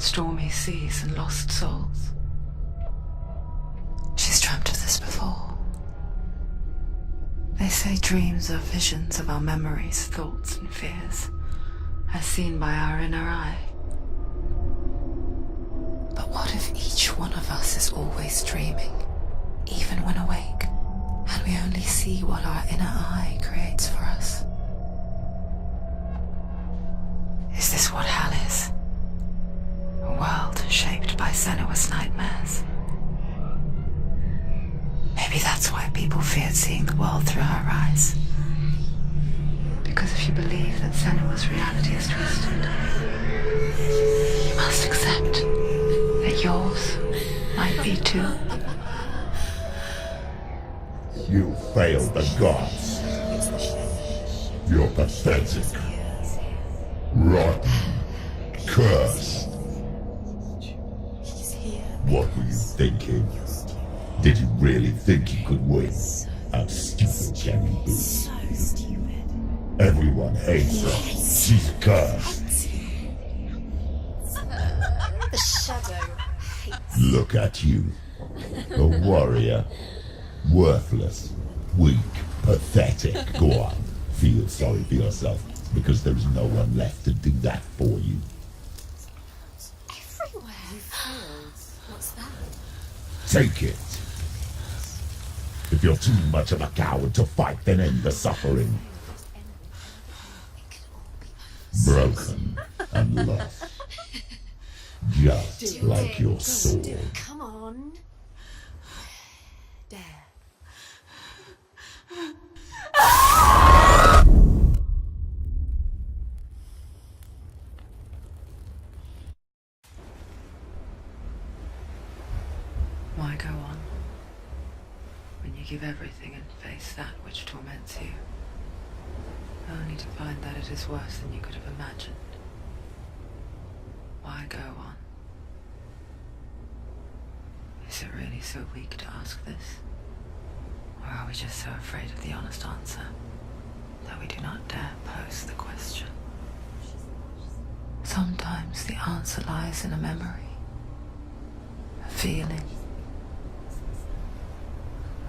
stormy seas and lost souls. She's dreamt of this before. They say dreams are visions of our memories, thoughts and fears, as seen by our inner eye. But what if each one of us is always dreaming, even when awake, and we only see what our inner eye creates for us? Is this what hell is? A world shaped by Senua's nightmares? Maybe that's why people feared seeing the world through her eyes. Because if you believe that Senua's reality is twisted, you must accept that yours might be too. You failed the gods. You're pathetic. Rotten. Cursed. What were you thinking? Did you really think you could win? How stupid can you be? Everyone hates her. She's cursed. The shadow hates. Look at you. A warrior. Worthless. Weak. Pathetic. Go on. Feel sorry for yourself, because there is no one left to do that for you. Everywhere. You failed. What's that? Take it. If you're too much of a coward to fight, then end the suffering. Broken and lost. Just like your sword. Come on. Dare. Why go on when you give everything and face that which torments you, only to find that it is worse than you could have imagined? Why go on? Is it really so weak to ask this? Or are we just so afraid of the honest answer that we do not dare pose the question? Sometimes the answer lies in a memory, a feeling,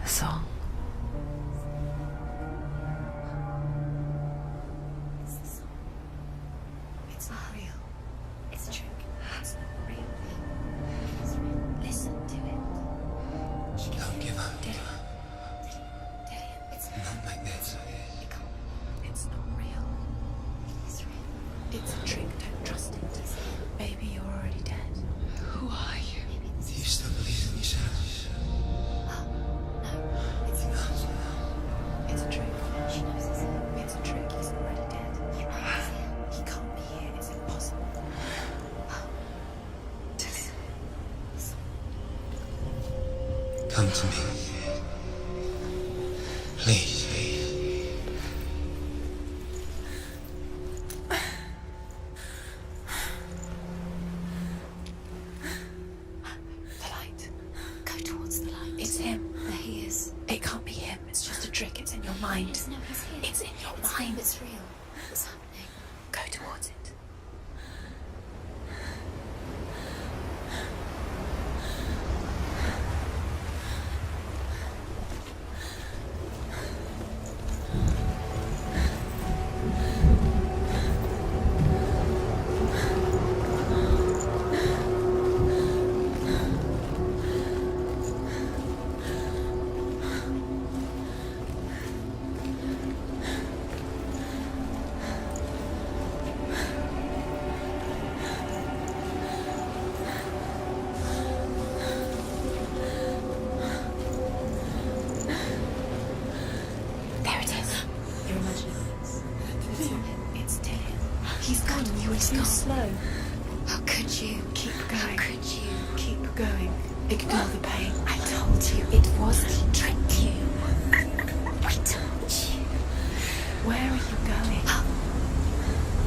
a song. It's not real. It's a trick. It's not real. Listen to it. Don't give up. Did it? It's Not like this. It's not real. It's real. It's a trick. Don't trust it. Baby, you're already dead. Who are you? Do you still believe in yourself? No, it's not. It's a trick. She knows it's him. It's a trick. He's already dead. He can't be here. It's impossible. Come to me. Please. The light. Go towards the light. It's him. There he is. It can't be him. It's just a trick. It's in your mind. No, he's here. It's in your mind. It's real. What's happening? Go towards it. There it is. You're imagining this. It's dead. He's gone. You were too slow. How could you? Keep going. How could you? Keep going. Ignore the pain. I told you it was to trick you. I told you. Where are you going? Up.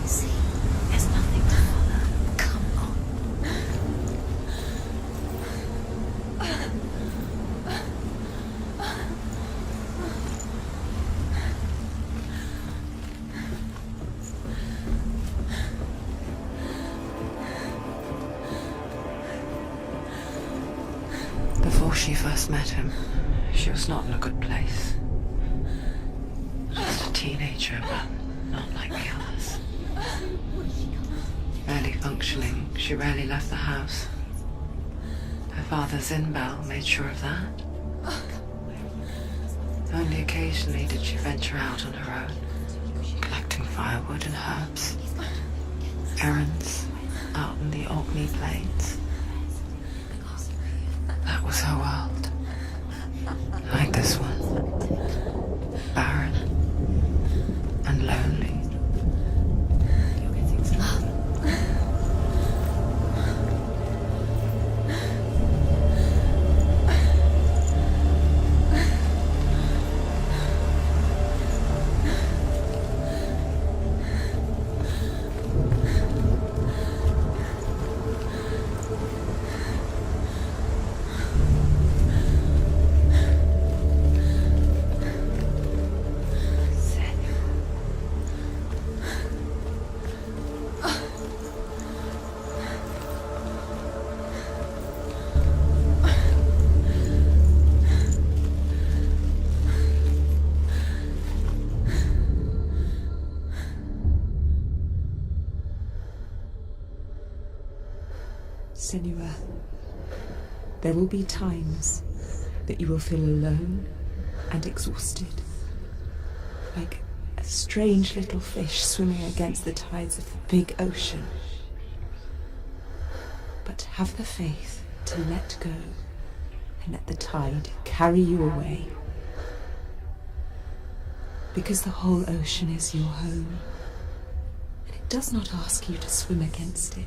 See, there's nothing to follow. Come on. she first met him, she was not in a good place. Just a teenager, but not like the others. Barely functioning, she rarely left the house. Her father's in-bell made sure of that. Only occasionally did she venture out on her own, collecting firewood and herbs. Errands out in the Orkney Plains. That was her world. Like this one. Barren and lonely. Senua, there will be times that you will feel alone and exhausted, like a strange little fish swimming against the tides of the big ocean. But have the faith to let go and let the tide carry you away, because the whole ocean is your home, and it does not ask you to swim against it.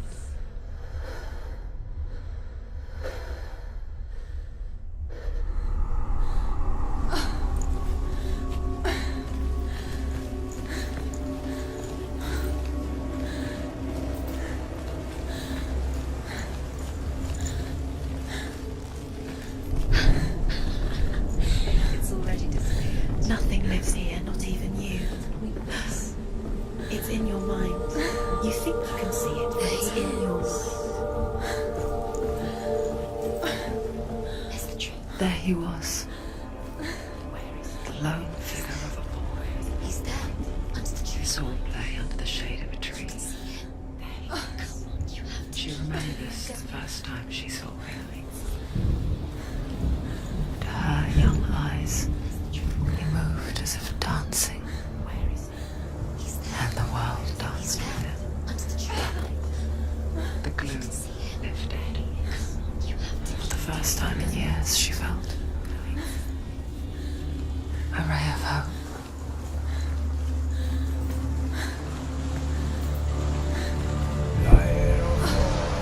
Nothing lives here, not even you. It's in your mind. You think you can see it, but it's in your mind. That's the truth. There he was. The lone figure of a boy. He's there. That's the truth. Sword lay under the shade of a tree. You have to. She remembers the first time she saw him. And her young eyes, he moved as if dancing, Where is he? He's there. and the world danced with him. That's the truth. The gloom lifted. You have to. For the first time in years, she felt a ray of hope.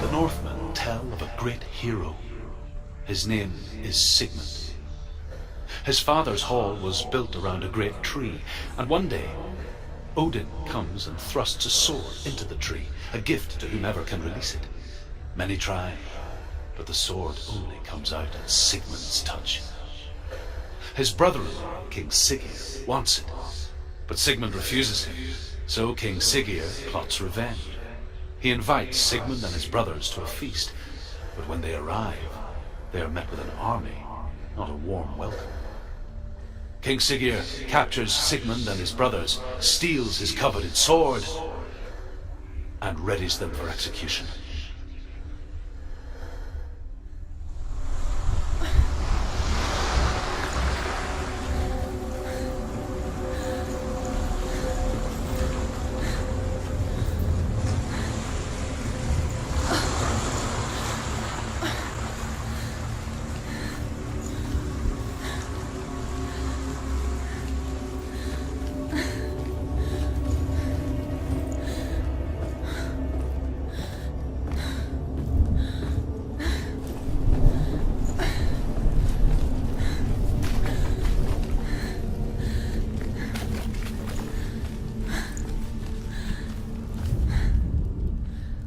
The Northmen tell of a great hero. His name is Sigmund. His father's hall was built around a great tree, and one day Odin comes and thrusts a sword into the tree, a gift to whomever can release it. Many try, but the sword only comes out at Sigmund's touch. His brother-in-law, King Siggeir, wants it, but Sigmund refuses him, so King Siggeir plots revenge. He invites Sigmund and his brothers to a feast, but when they arrive, they are met with an army, not a warm welcome. King Siggeir captures Sigmund and his brothers, steals his coveted sword, and readies them for execution.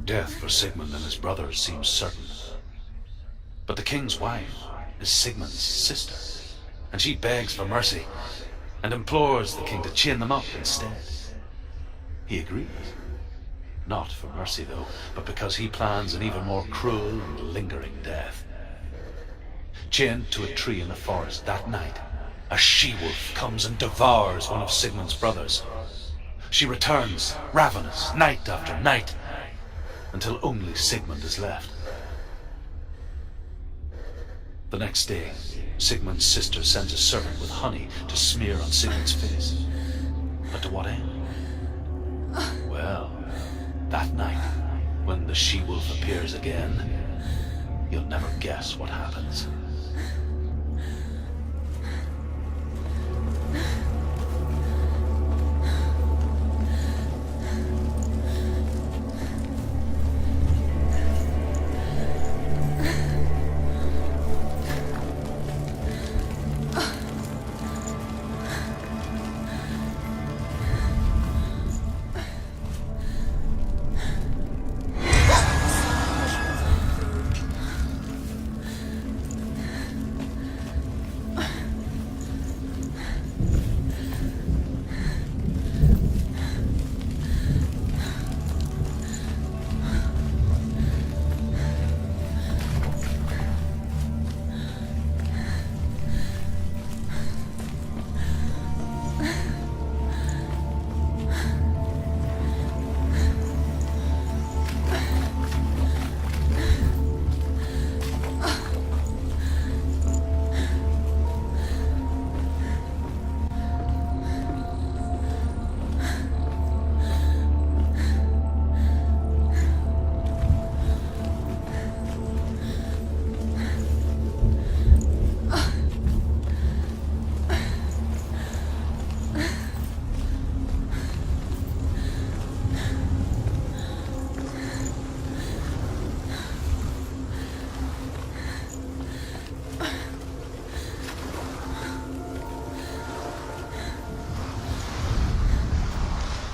Death for Sigmund and his brothers seems certain. But the king's wife is Sigmund's sister, and she begs for mercy and implores the king to chain them up instead. He agrees. Not for mercy, though, but because he plans an even more cruel and lingering death. Chained to a tree in the forest that night, a she-wolf comes and devours one of Sigmund's brothers. She returns, ravenous, night after night, until only Sigmund is left. The next day, Sigmund's sister sends a servant with honey to smear on Sigmund's face. But to what end? Well, that night, when the she-wolf appears again, you'll never guess what happens.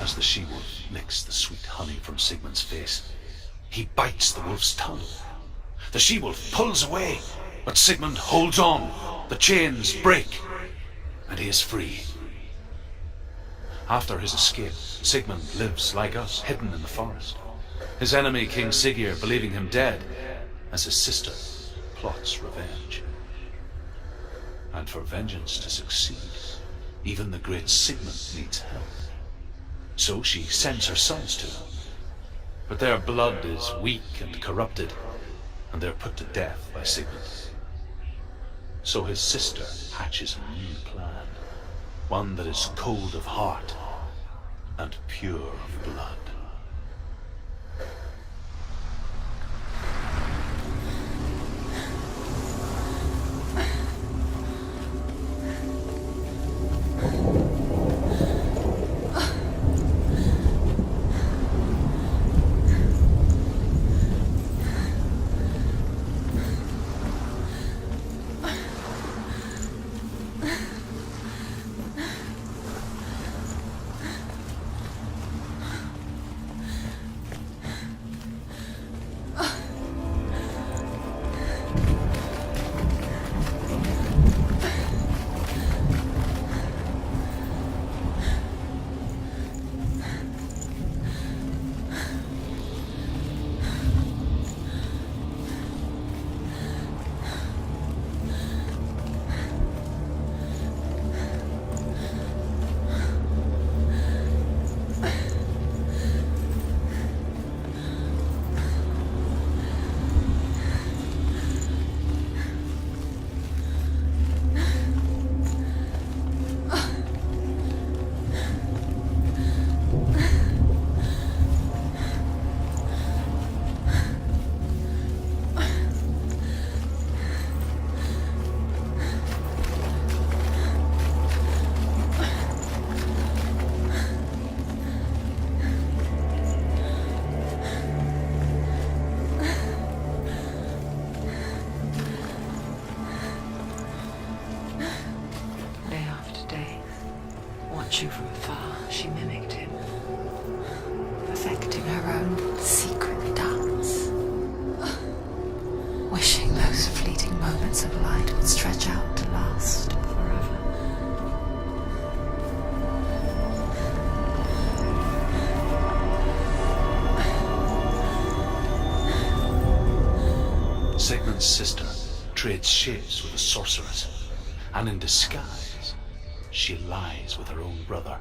As the she-wolf licks the sweet honey from Sigmund's face, he bites the wolf's tongue. The she-wolf pulls away, but Sigmund holds on. The chains break, and he is free. After his escape, Sigmund lives like us, hidden in the forest. His enemy, King Siggeir, believing him dead, as his sister plots revenge. And for vengeance to succeed, even the great Sigmund needs help. So she sends her sons to him. But their blood is weak and corrupted, and they're put to death by Sigmund. So his sister hatches a new plan, one that is cold of heart and pure of blood. Watching from afar, she mimicked him, perfecting her own secret dance, wishing those fleeting moments of light would stretch out to last forever. Sigmund's sister trades shapes with a sorceress, and in disguise, she lies with her own brother.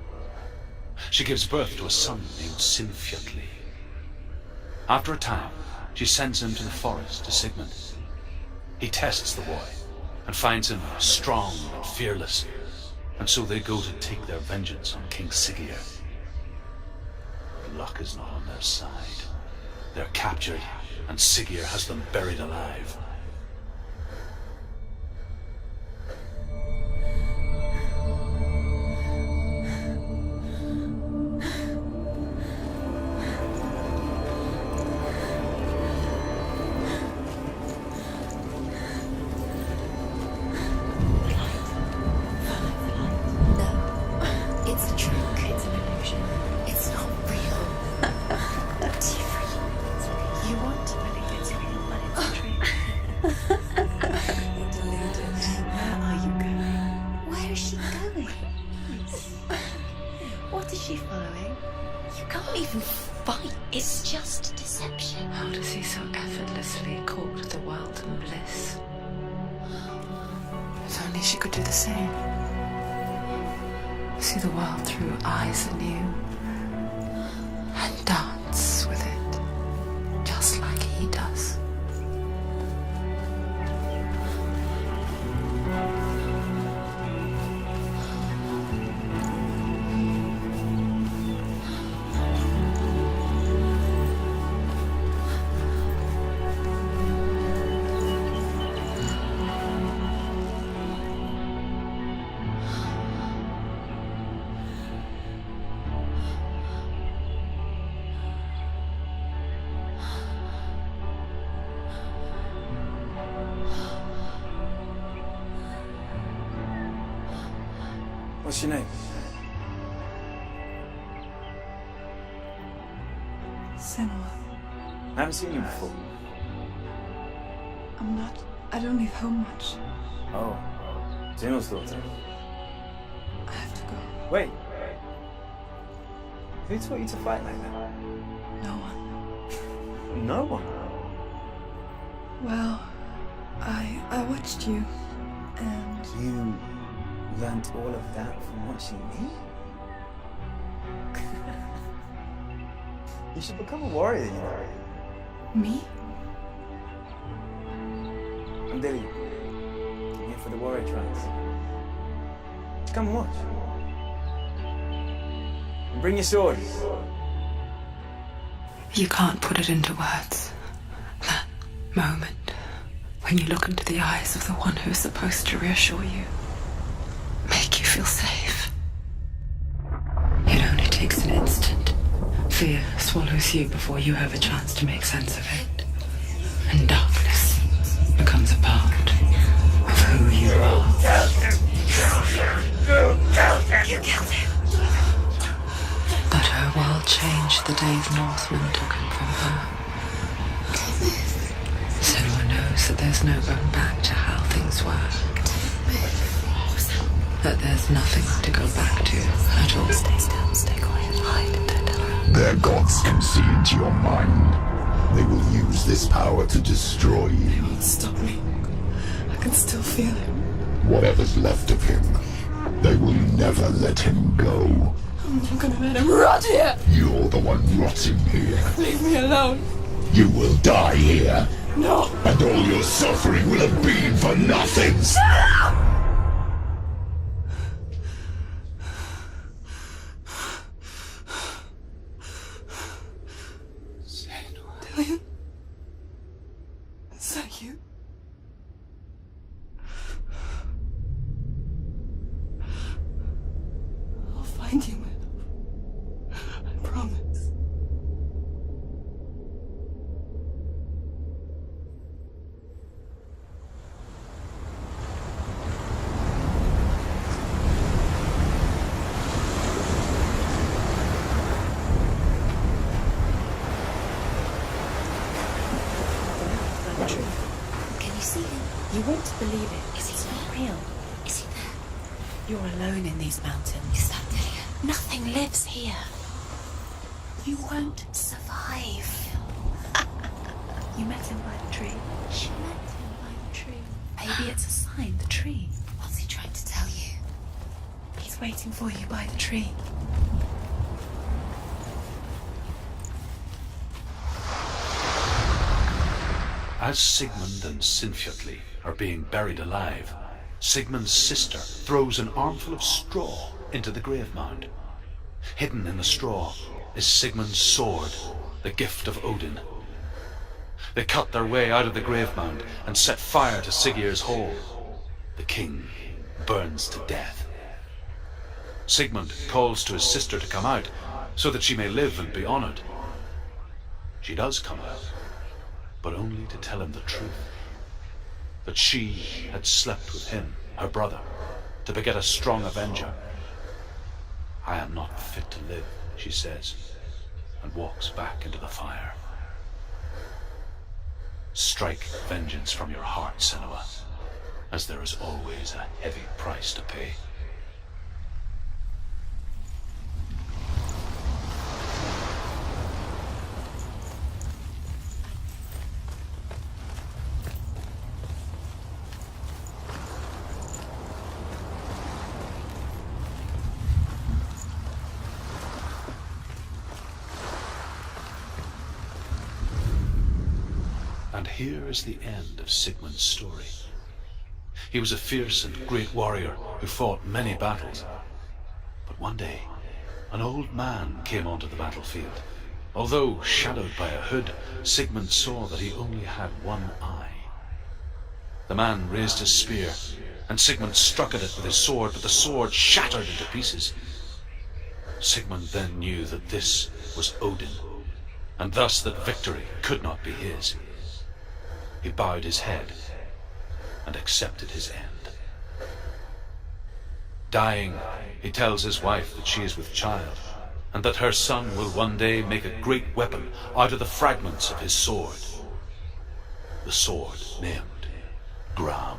She gives birth to a son named Sinfiotli. After a time, she sends him to the forest to Sigmund. He tests the boy and finds him strong and fearless, and so they go to take their vengeance on King Siggeir. Luck is not on their side. They're captured, and Siggeir has them buried alive. It's a trick. It's an illusion. It's not real. It's real. You want to believe it's real, but it's a trick. You're deluded. Where are you going? Where is she going? What is she following? You can't even fight. It's just deception. How does he so effortlessly court the world and bliss? If only she could do the same. See the world through eyes anew and dance with it, just like he does. What's your name? Senua. I haven't seen you before. I don't leave home much. Oh, Zenua's daughter. I have to go. Wait. Who taught you to fight like that? No one. No one. Well, I watched you, and You learnt all of that from watching me? You should become a warrior, you know. me? I'm Dilly. I'm here for the warrior trials. Come and watch. And bring your sword. You can't put it into words. That moment when you look into the eyes of the one who is supposed to reassure you, make you feel safe. It only takes an instant. Fear swallows you before you have a chance to make sense of it. And darkness becomes a part of who you are. You killed him. But her world changed the day the Northmen took him from her. Senua knows that there's no going back to how things were. That there's nothing to go back to at all. Stay still, stay quiet, hide, don't tell her. Their gods can see into your mind. They will use this power to destroy you. Won't stop me. I can still feel him. Whatever's left of him, they will never let him go. I'm not gonna let him rot here. You're the one rotting here. Leave me alone. You will die here, No. and all your suffering will have been for nothing. Dillian? Is that you? I'll find you, my love. I promise. Can you see him? You want to believe it. Is he not real? Is he there? You're alone in these mountains. Is that Dillian? Nothing lives here. You won't survive. You met him by the tree. She met him by the tree. Maybe it's a sign, the tree. What's he trying to tell you? He's waiting for you by the tree. As Sigmund and Sinfjotli are being buried alive, Sigmund's sister throws an armful of straw into the grave mound. Hidden in the straw is Sigmund's sword, the gift of Odin. They cut their way out of the grave mound and set fire to Siggeir's hall. The king burns to death. Sigmund calls to his sister to come out so that she may live and be honored. She does come out, but only to tell him the truth. That she had slept with him, her brother, to beget a strong avenger. I am not fit to live, she says, and walks back into the fire. Strike vengeance from your heart, Senua, as there is always a heavy price to pay. And here is the end of Sigmund's story. He was a fierce and great warrior who fought many battles. But one day, an old man came onto the battlefield. Although shadowed by a hood, Sigmund saw that he only had one eye. The man raised his spear, and Sigmund struck at it with his sword, but the sword shattered into pieces. Sigmund then knew that this was Odin, and thus that victory could not be his. He bowed his head and accepted his end. Dying, he tells his wife that she is with child, and that her son will one day make a great weapon out of the fragments of his sword. The sword named Gram.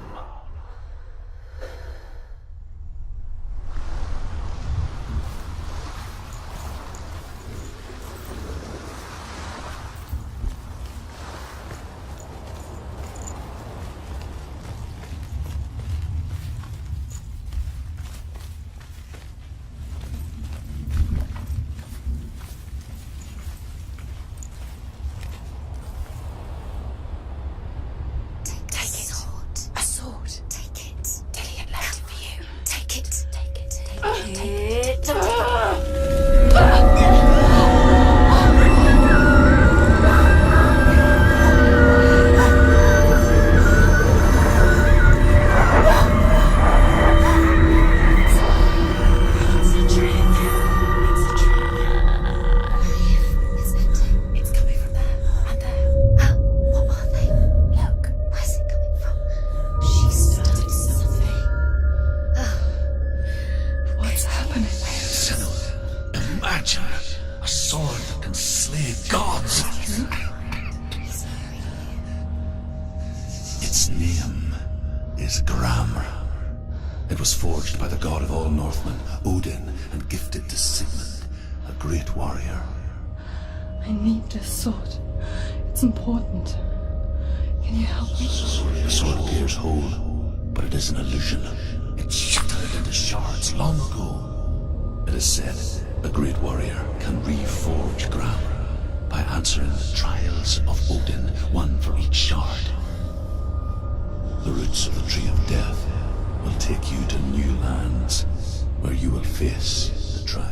Its name is Gram. It was forged by the god of all Northmen, Odin, and gifted to Sigmund, a great warrior. I need this sword. It's important. Can you help me? The sword appears whole, but it is an illusion. It shattered into shards long ago. It is said a great warrior can reforge Gram by answering the trials of Odin, one for each shard. The roots of the Tree of Death will take you to new lands where you will face the trial.